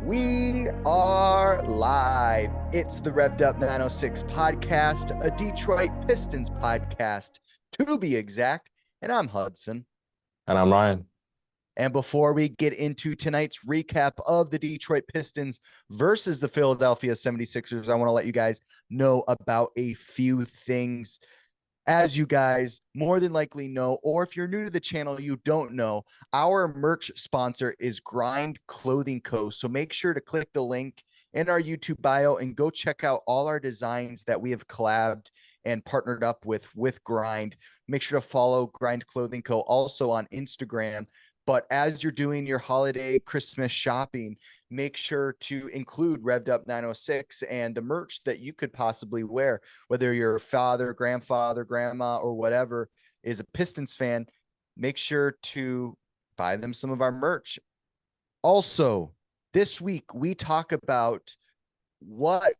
We are live. It's the Revved Up 906 podcast, a Detroit Pistons podcast, to be exact. And I'm Hudson. And I'm Ryan. And before we get into tonight's recap of the Detroit Pistons versus the Philadelphia 76ers, I want to let you guys know about a few things. As you guys more than likely know, or if you're new to the channel, you don't know, our merch sponsor is Grind Clothing Co. So make sure to click the link in our YouTube bio and go check out all our designs that we have collabed and partnered up with Grind. Make sure to follow Grind Clothing Co. also on Instagram. But as you're doing your holiday Christmas shopping, make sure to include Revved Up 906 and the merch that you could possibly wear, whether your father, grandfather, grandma, or whatever is a Pistons fan. Make sure to buy them some of our merch. Also, this week we talk about what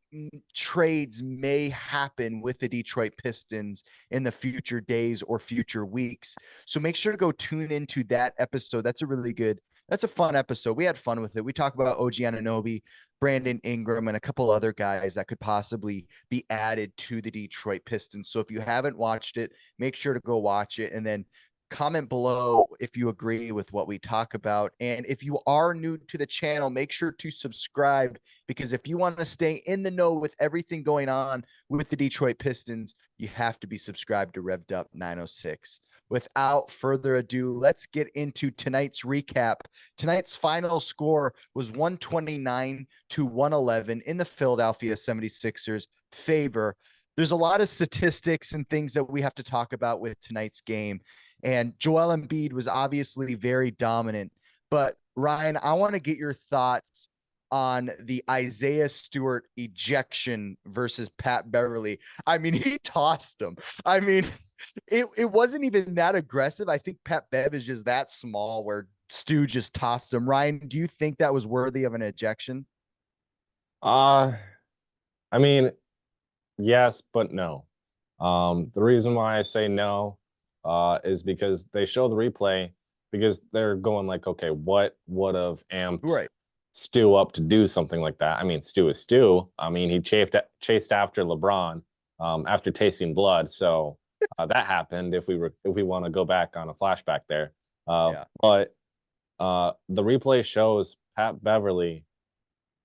trades may happen with the Detroit Pistons in the future days or future weeks. So make sure to go tune into that episode. That's a fun episode. We had fun with it. We talk about OG Anunoby, Brandon Ingram, and a couple other guys that could possibly be added to the Detroit Pistons. So if you haven't watched it, make sure to go watch it. And then comment below if you agree with what we talk about. And if you are new to the channel, make sure to subscribe, because if you want to stay in the know with everything going on with the Detroit Pistons, you have to be subscribed to Revved Up 906. Without further ado, let's get into tonight's recap. Tonight's final score was 129-111 in the Philadelphia 76ers favor. There's a lot of statistics and things that we have to talk about with tonight's game. And Joel Embiid was obviously very dominant. But Ryan, I want to get your thoughts on the Isaiah Stewart ejection versus Pat Beverly. I mean, he tossed him. I mean, it wasn't even that aggressive. I think Pat Bev is just that small where Stu just tossed him. Ryan, do you think that was worthy of an ejection? I mean, yes, but no. The reason why I say no is because they show the replay, because they're going like, okay, what would have amped Stu up to do something like that? I mean, Stu is Stu. I mean, he chased after LeBron after tasting blood. So that happened if we want to go back on a flashback there. But the replay shows Pat Beverly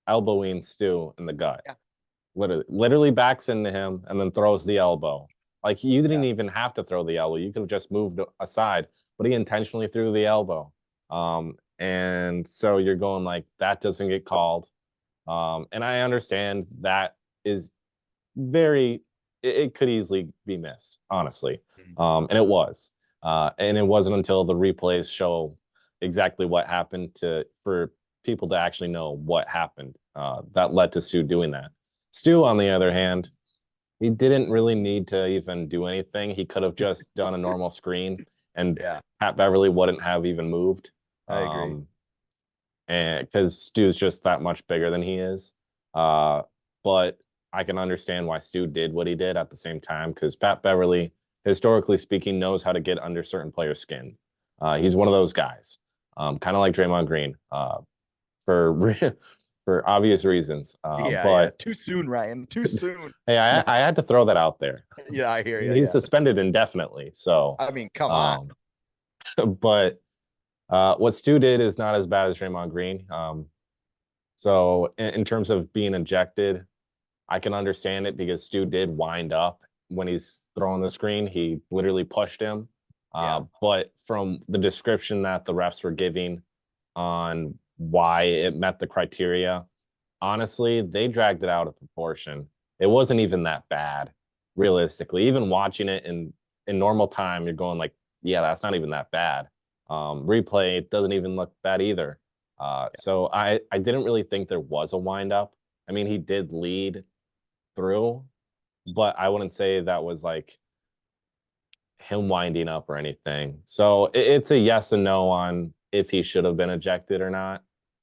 elbowing Stu in the gut. Yeah. Literally backs into him and then throws the elbow. Like, you didn't even have to throw the elbow. You could have just moved aside, but he intentionally threw the elbow. And so you're going like, that doesn't get called. And I understand that is it could easily be missed, honestly. And it was. And it wasn't until the replays show exactly what happened for people to actually know what happened that led to Stu doing that. Stu, on the other hand, he didn't really need to even do anything. He could have just done a normal screen, and Pat Beverly wouldn't have even moved. I agree. And because Stu's just that much bigger than he is. But I can understand why Stu did what he did at the same time, because Pat Beverly, historically speaking, knows how to get under certain players' skin. He's one of those guys, kind of like Draymond Green, for obvious reasons. But too soon, Ryan. Too soon. Hey, I had to throw that out there. Yeah, I hear you. He's suspended indefinitely. So I mean, come on. But what Stu did is not as bad as Draymond Green. So in terms of being ejected, I can understand it, because Stu did wind up when he's throwing the screen. He literally pushed him. But from the description that the refs were giving on why it met the criteria, honestly, they dragged it out of proportion. It wasn't even that bad, realistically. Even watching it in normal time, you're going like, yeah, that's not even that bad. Replay, it doesn't even look bad either. So I didn't really think there was a wind up. I mean, he did lead through, but I wouldn't say that was like him winding up or anything. So it's a yes and no on if he should have been ejected or not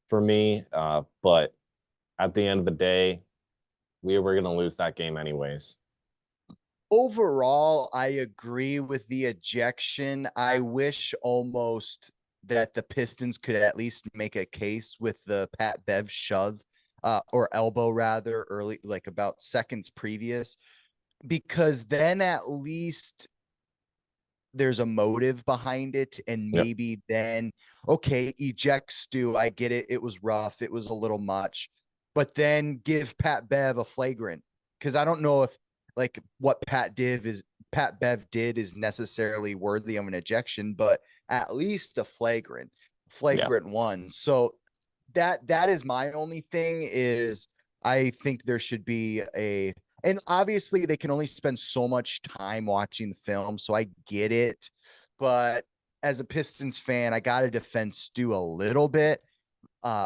for me. But at the end of the day, we were going to lose that game anyways. Overall, I agree with the ejection. I wish almost that the Pistons could at least make a case with the Pat Bev shove, or elbow rather, early, like about seconds previous, because then at least there's a motive behind it. And Yep. maybe then, okay, eject Stu. I get it. It was rough. It was a little much, but then give Pat Bev a flagrant. Cause I don't know if like what Pat Bev did is necessarily worthy of an ejection, but at least a flagrant Yeah. one. So that is my only thing is I think there should be and obviously they can only spend so much time watching the film, so I get it. But as a Pistons fan, I got to defend Stu a little bit.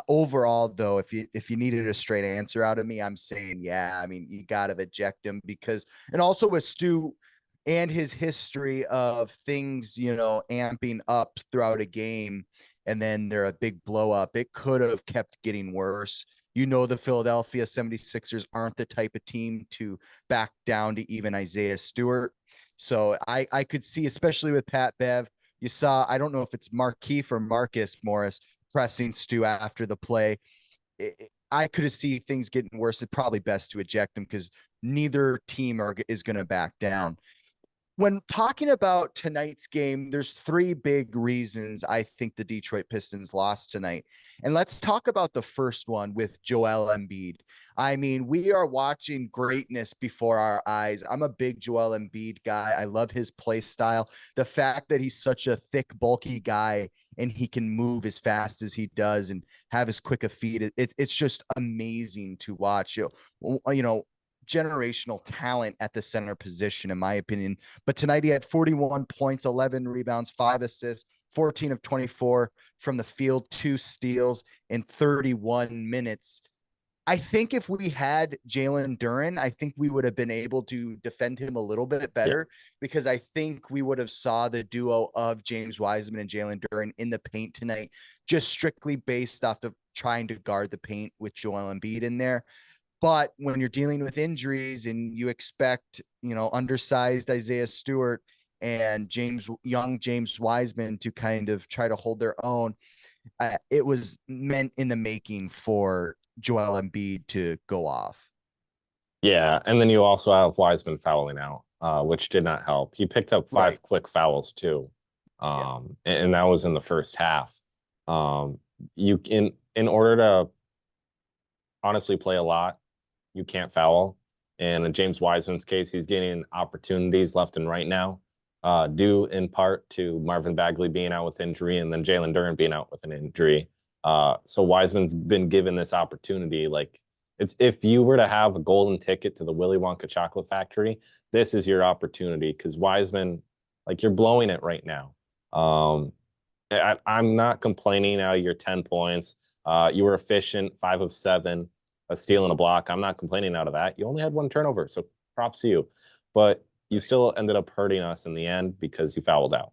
Overall, though, if you needed a straight answer out of me, I'm saying, yeah, I mean, you got to eject him because, and also with Stu and his history of things, amping up throughout a game and then they're a big blow up, it could have kept getting worse. The Philadelphia 76ers aren't the type of team to back down to even Isaiah Stewart. So I could see, especially with Pat Bev, you saw, I don't know if it's Markeith or Marcus Morris pressing Stu after the play. I could have seen things getting worse. It's probably best to eject him because neither team is going to back down. When talking about tonight's game, there's three big reasons I think the Detroit Pistons lost tonight. And let's talk about the first one with Joel Embiid. I mean, we are watching greatness before our eyes. I'm a big Joel Embiid guy. I love his play style. The fact that he's such a thick, bulky guy and he can move as fast as he does and have as quick a feet. It's just amazing to watch. Generational talent at the center position, in my opinion. But tonight he had 41 points, 11 rebounds, 5 assists, 14 of 24 from the field, 2 steals in 31 minutes. I think if we had Jalen Duren, I think we would have been able to defend him a little bit better because I think we would have saw the duo of James Wiseman and Jalen Duren in the paint tonight, just strictly based off of trying to guard the paint with Joel Embiid in there. But when you're dealing with injuries and you expect, undersized Isaiah Stewart and James Wiseman to kind of try to hold their own, it was meant in the making for Joel Embiid to go off. Yeah, and then you also have Wiseman fouling out, which did not help. He picked up 5 quick fouls too, and that was in the first half. You in order to honestly play a lot, you can't foul. And in James Wiseman's case, he's getting opportunities left and right now, due in part to Marvin Bagley being out with injury and then Jalen Duren being out with an injury. So Wiseman's been given this opportunity. Like, it's, if you were to have a golden ticket to the Willy Wonka chocolate factory, this is your opportunity because Wiseman, like, you're blowing it right now. I'm not complaining out of your 10 points. You were efficient, 5 of 7. A steal and a block. I'm not complaining out of that. You only had 1 turnover, so props to you. But you still ended up hurting us in the end because you fouled out.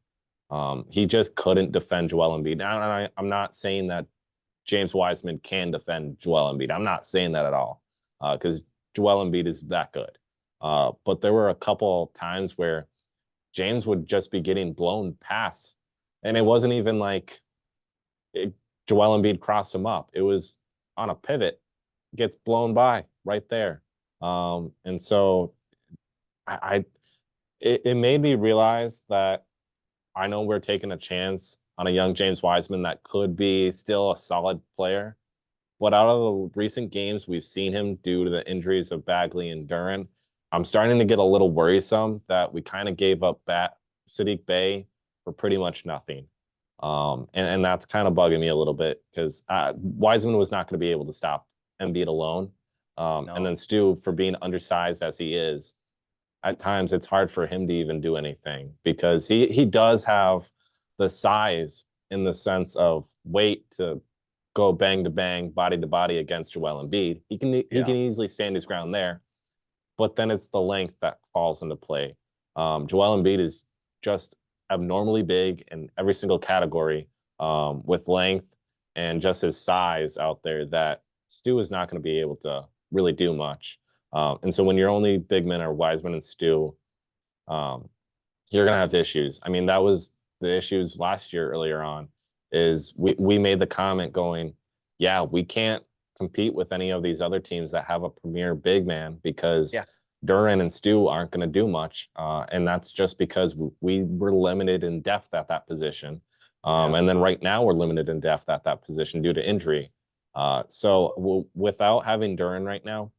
He just couldn't defend Joel Embiid. Now, I'm not saying that James Wiseman can defend Joel Embiid. I'm not saying that at all because Joel Embiid is that good. But there were a couple times where James would just be getting blown past. And it wasn't even like Joel Embiid crossed him up. It was on a pivot, gets blown by right there. And so it made me realize that I know we're taking a chance on a young James Wiseman that could be still a solid player. But out of the recent games we've seen him due to the injuries of Bagley and Duren, I'm starting to get a little worrisome that we kind of gave up Saddiq Bey for pretty much nothing. And that's kind of bugging me a little bit because Wiseman was not going to be able to stop Embiid alone. No. And then Stu, for being undersized as he is, at times it's hard for him to even do anything because he does have the size in the sense of weight to go bang to bang, body to body against Joel Embiid. He can easily stand his ground there, but then it's the length that falls into play. Joel Embiid is just abnormally big in every single category, with length and just his size out there that Stu is not going to be able to really do much. And so when your only big men are Wiseman and Stu, you're going to have issues. I mean, that was the issues last year earlier on. is we made the comment going, yeah, we can't compete with any of these other teams that have a premier big man because Yeah. Duran and Stu aren't going to do much. And that's just because we were limited in depth at that position. And then right now we're limited in depth at that position due to injury. Without having Duran right now,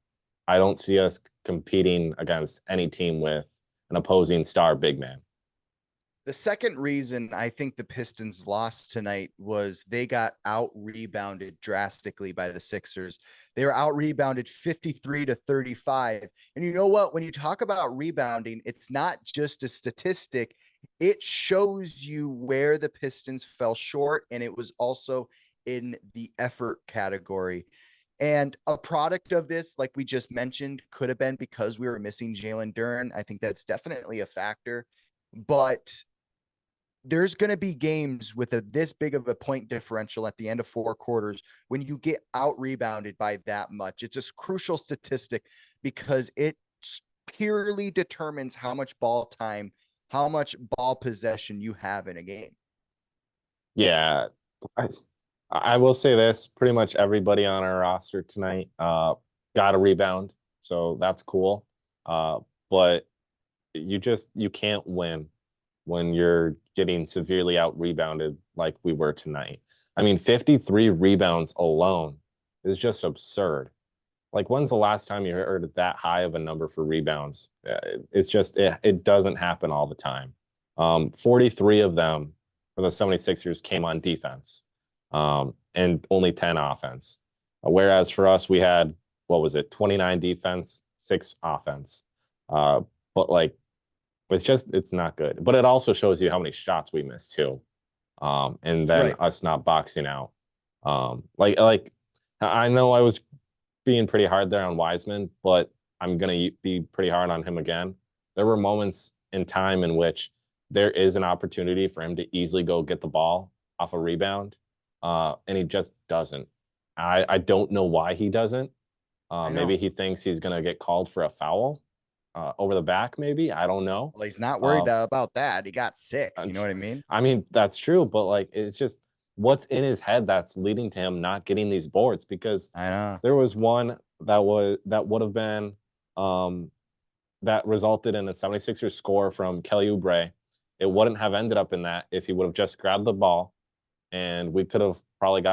I don't see us competing against any team with an opposing star big man. The second reason I think the Pistons lost tonight was they got out rebounded drastically by the Sixers. They were out rebounded 53-35. And you know what? When you talk about rebounding, it's not just a statistic, it shows you where the Pistons fell short. And it was also in the effort category. And a product of this, like we just mentioned, could have been because we were missing Jalen Duren. I think that's definitely a factor. But there's going to be games with this big of a point differential at the end of 4 quarters when you get out rebounded by that much. It's a crucial statistic because it purely determines how much ball time, how much ball possession you have in a game. Yeah, I will say this: pretty much everybody on our roster tonight got a rebound, so that's cool. But you can't win when you're getting severely out rebounded like we were tonight. I mean, 53 rebounds alone is just absurd. Like, when's the last time you heard that high of a number for rebounds? It's just, it doesn't happen all the time. 43 of them for the 76ers came on defense, and only 10 offense. Whereas for us, we had, what was it, 29 defense, 6 offense. But like, it's not good. But it also shows you how many shots we missed too. And then us not boxing out. Like I know I was being pretty hard there on Wiseman, but I'm gonna be pretty hard on him again. There were moments in time in which there is an opportunity for him to easily go get the ball off a rebound, and he just doesn't. I don't know why he doesn't. Maybe he thinks he's gonna get called for a foul over the back, maybe. I don't know. Well, he's not worried about that. He got 6. You know what I mean? I mean, that's true, but like, it's just what's in his head that's leading to him not getting these boards. Because I know there was one that would have been that resulted in a 76ers score from Kelly Oubre. It wouldn't have ended up in that if he would have just grabbed the ball, and we probably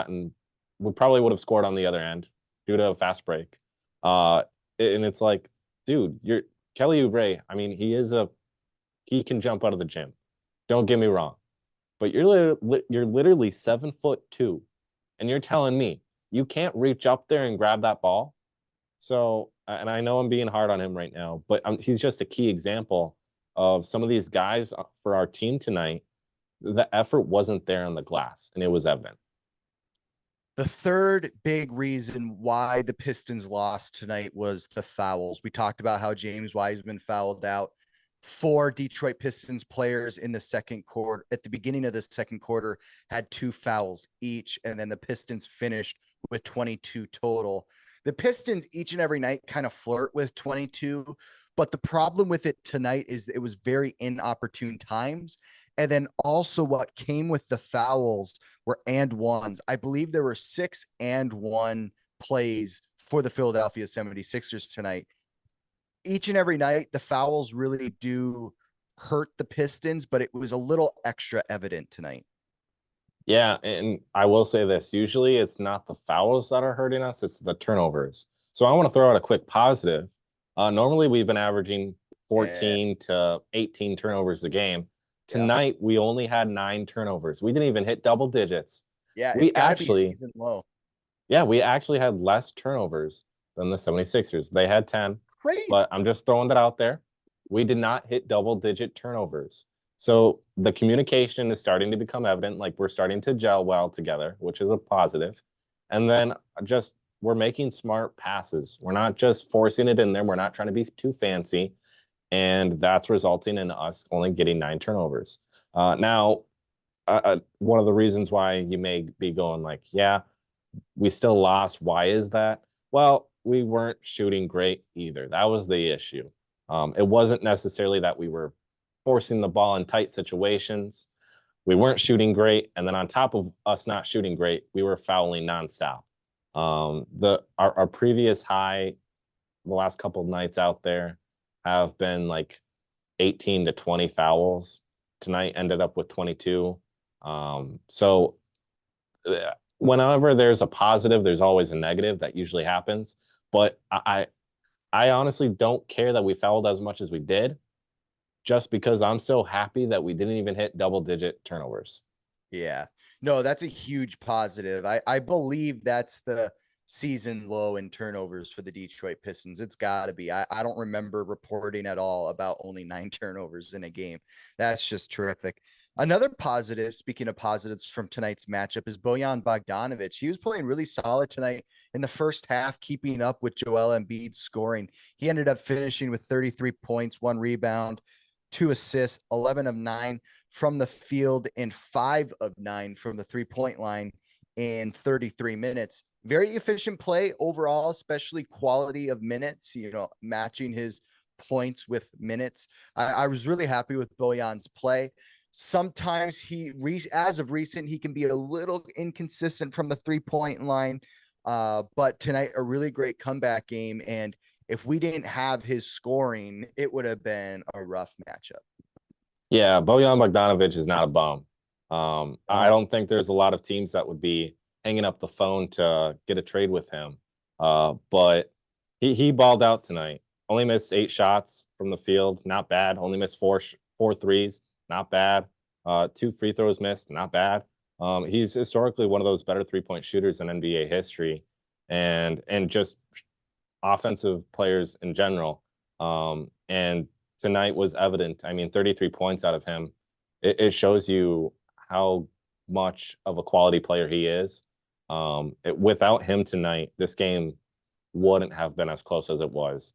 would have scored on the other end due to a fast break. And it's like, dude, you're Kelly Oubre. I mean, he can jump out of the gym. Don't get me wrong, but you're literally 7'2", and you're telling me you can't reach up there and grab that ball. So, and I know I'm being hard on him right now, but he's just a key example of some of these guys for our team tonight. The effort wasn't there on the glass, and it was evident. The third big reason why the Pistons lost tonight was the fouls. We talked about how James Wiseman fouled out 4 Detroit Pistons players in the second quarter. At the beginning of the second quarter, had 2 fouls each, and then the Pistons finished with 22 total. The Pistons each and every night kind of flirt with 22, but the problem with it tonight is it was very inopportune times. And then also what came with the fouls were and ones. I believe there were 6 and 1 plays for the Philadelphia 76ers tonight. Each and every night, the fouls really do hurt the Pistons, but it was a little extra evident tonight. Yeah, and I will say this. Usually it's not the fouls that are hurting us, it's the turnovers. So I want to throw out a quick positive. Normally we've been averaging 14 to 18 turnovers a game. Tonight, we only had 9 turnovers. We didn't even hit double digits. Yeah, it's got to be season low. Yeah, we actually had less turnovers than the 76ers. They had 10. Crazy. But I'm just throwing that out there. We did not hit double-digit turnovers. So the communication is starting to become evident. Like, we're starting to gel well together, which is a positive. And then we're making smart passes. We're not just forcing it in there. We're not trying to be too fancy. And that's resulting in us only getting 9 turnovers. Now, one of the reasons why you may be going like, yeah, we still lost. Why is that? Well, we weren't shooting great either. That was the issue. It wasn't necessarily that we were forcing the ball in tight situations. we weren't shooting great, and then on top of us not shooting great, we were fouling nonstop. Our previous high, the last couple of nights out there, have been like 18 to 20 fouls. Tonight ended up with 22. So whenever there's a positive, there's always a negative. That usually happens. But I honestly don't care that we fouled as much as we did, just because I'm so happy that we didn't even hit double-digit turnovers. Yeah. No, that's a huge positive. I believe that's the season low in turnovers for the Detroit Pistons. It's got to be. I don't remember reporting at all about only 9 turnovers in a game. That's just terrific. Another positive, speaking of positives from tonight's matchup, is Bojan Bogdanovic. He was playing really solid tonight in the first half, keeping up with Joel Embiid's scoring. He ended up finishing with 33 points, 1 rebound, 2 assists, 11 of 9 from the field, and 5 of 9 from the 3-point line in 33 minutes. Very efficient play overall, especially quality of minutes, matching his points with minutes. I was really happy with Bojan's play. Sometimes as of recent, he can be a little inconsistent from the 3-point line. But tonight, a really great comeback game. And if we didn't have his scoring, it would have been a rough matchup. Yeah, Bojan Bogdanovic is not a bum. I don't think there's a lot of teams that would be hanging up the phone to get a trade with him. But he balled out tonight. Only missed 8 shots from the field, not bad. Only missed four threes, not bad. 2 free throws missed, not bad. He's historically one of those better 3-point shooters in NBA history, and just offensive players in general. And tonight was evident. I mean, 33 points out of him. It shows you how much of a quality player he is. Without him tonight, this game wouldn't have been as close as it was.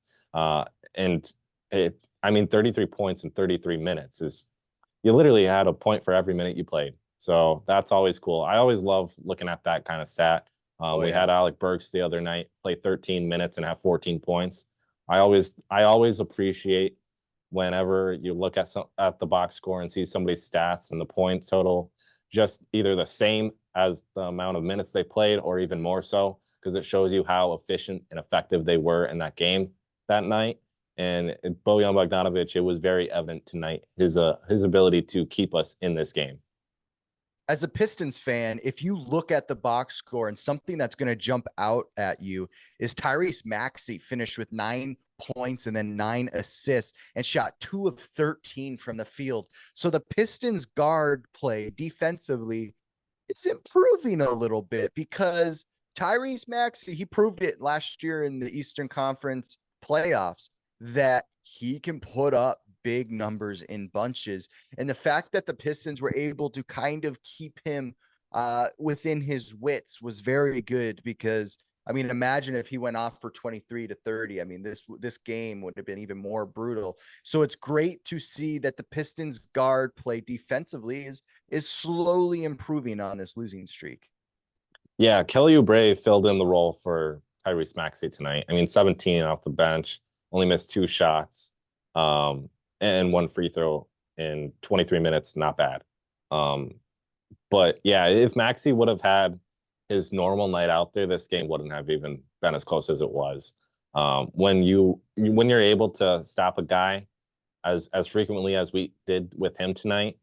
And 33 points in 33 minutes is, you literally had a point for every minute you played. So that's always cool. I always love looking at that kind of stat. We had Alec Burks the other night play 13 minutes and have 14 points. I always appreciate whenever you look at the box score and see somebody's stats and the point total just either the same as the amount of minutes they played or even more so, because it shows you how efficient and effective they were in that game that night. And Bojan Bogdanovic, it was very evident tonight, his ability to keep us in this game. As a Pistons fan, if you look at the box score, and something that's going to jump out at you is Tyrese Maxey finished with 9 points and then 9 assists and shot 2 of 13 from the field. So the Pistons guard play defensively, it's improving a little bit, because Tyrese Maxey, he proved it last year in the Eastern Conference playoffs that he can put up big numbers in bunches. And the fact that the Pistons were able to kind of keep him within his wits was very good, because I mean, imagine if he went off for 23 to 30. I mean, this game would have been even more brutal. So it's great to see that the Pistons guard play defensively is slowly improving on this losing streak. Yeah, Kelly Oubre filled in the role for Tyrese Maxey tonight. I mean, 17 off the bench, only missed 2 shots. And 1 free throw in 23 minutes, not bad. But yeah, if Maxey would have had his normal night out there, this game wouldn't have even been as close as it was. When you're able to stop a guy as frequently as we did with him tonight,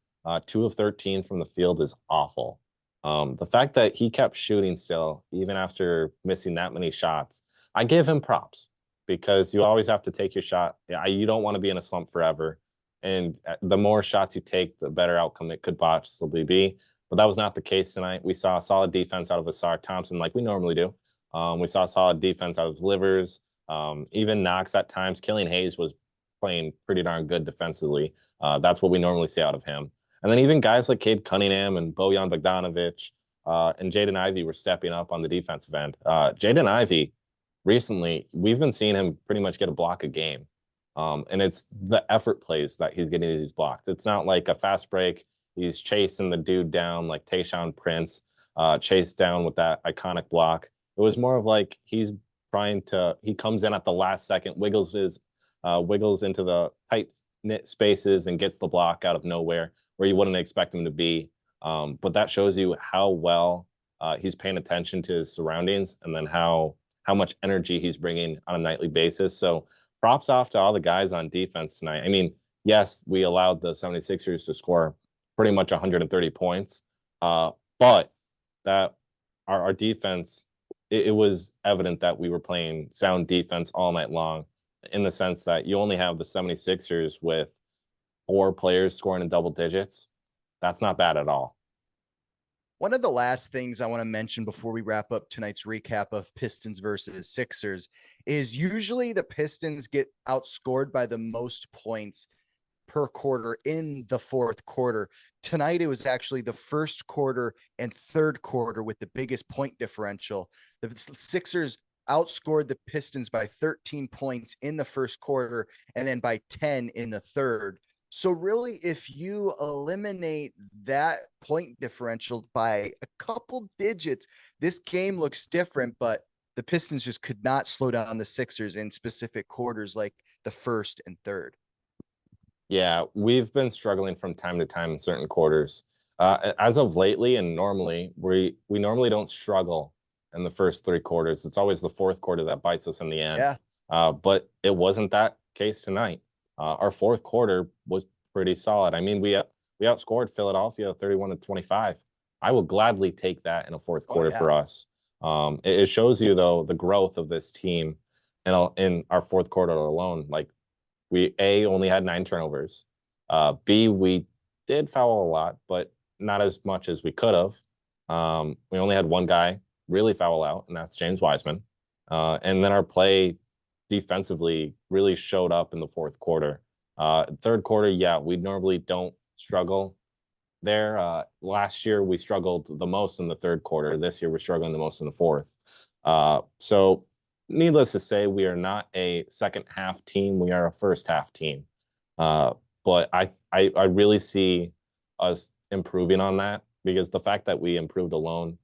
2 of 13 from the field is awful. The fact that he kept shooting still, even after missing that many shots, I give him props, because you always have to take your shot. You don't want to be in a slump forever. And the more shots you take, the better outcome it could possibly be. But that was not the case tonight. We saw solid defense out of Asar Thompson, like we normally do. We saw solid defense out of Livers, even Knox at times. Killian Hayes was playing pretty darn good defensively. That's what we normally see out of him. And then even guys like Cade Cunningham and Bojan Bogdanovic and Jaden Ivey were stepping up on the defensive end. Jaden Ivey, recently, we've been seeing him pretty much get a block a game. And it's the effort plays that he's getting these blocked. It's not like a fast break. He's chasing the dude down like Tayshaun Prince, chased down with that iconic block. It was more of like he comes in at the last second, wiggles into the tight knit spaces and gets the block out of nowhere where you wouldn't expect him to be. But that shows you how well he's paying attention to his surroundings, and then how much energy he's bringing on a nightly basis. So props off to all the guys on defense tonight. I mean, yes, we allowed the 76ers to score pretty much 130 points, but that our defense, it was evident that we were playing sound defense all night long, in the sense that you only have the 76ers with 4 players scoring in double digits. That's not bad at all. One of the last things I want to mention before we wrap up tonight's recap of Pistons versus Sixers is usually the Pistons get outscored by the most points per quarter in the fourth quarter. Tonight, it was actually the first quarter and third quarter with the biggest point differential. The Sixers outscored the Pistons by 13 points in the first quarter and then by 10 in the third. So really, if you eliminate that point differential by a couple digits, this game looks different, but the Pistons just could not slow down the Sixers in specific quarters like the first and third. Yeah, we've been struggling from time to time in certain quarters. As of lately, and normally, we normally don't struggle in the first 3 quarters. It's always the fourth quarter that bites us in the end. Yeah. But it wasn't that case tonight. Our fourth quarter was pretty solid. I mean, we outscored Philadelphia 31-25. I will gladly take that in a fourth quarter for us. It shows you, though, the growth of this team in our fourth quarter alone. Like, we only had 9 turnovers. B, we did foul a lot, but not as much as we could have. We only had one guy really foul out, and that's James Wiseman. And then our play defensively really showed up in the fourth quarter. Third quarter, yeah, we normally don't struggle there. Last year, we struggled the most in the third quarter. This year, we're struggling the most in the fourth. So needless to say, we are not a second half team. We are a first half team. But I really see us improving on that, because the fact that we improved alone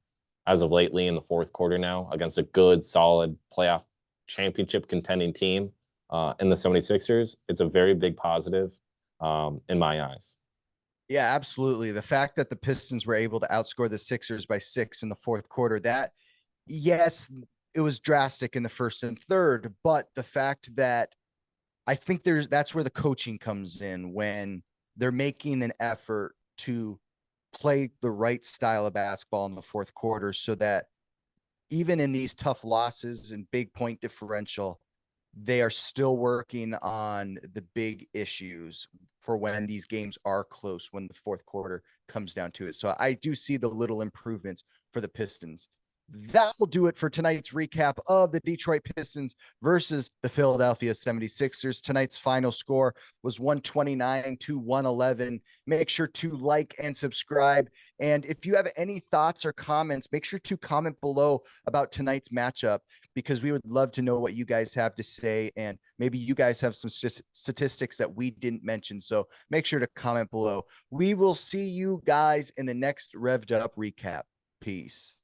as of lately in the fourth quarter now against a good, solid playoff championship contending team in the 76ers, it's a very big positive in my eyes. Yeah, absolutely. The fact that the Pistons were able to outscore the Sixers by 6 in the fourth quarter, that, yes, it was drastic in the first and third, but the fact that I think that's where the coaching comes in, when they're making an effort to play the right style of basketball in the fourth quarter, so that even in these tough losses and big point differential, they are still working on the big issues for when these games are close, when the fourth quarter comes down to it. So I do see the little improvements for the Pistons. That will do it for tonight's recap of the Detroit Pistons versus the Philadelphia 76ers. Tonight's final score was 129-111. Make sure to like and subscribe. And if you have any thoughts or comments, make sure to comment below about tonight's matchup, because we would love to know what you guys have to say. And maybe you guys have some statistics that we didn't mention. So make sure to comment below. We will see you guys in the next Revved Up recap. Peace.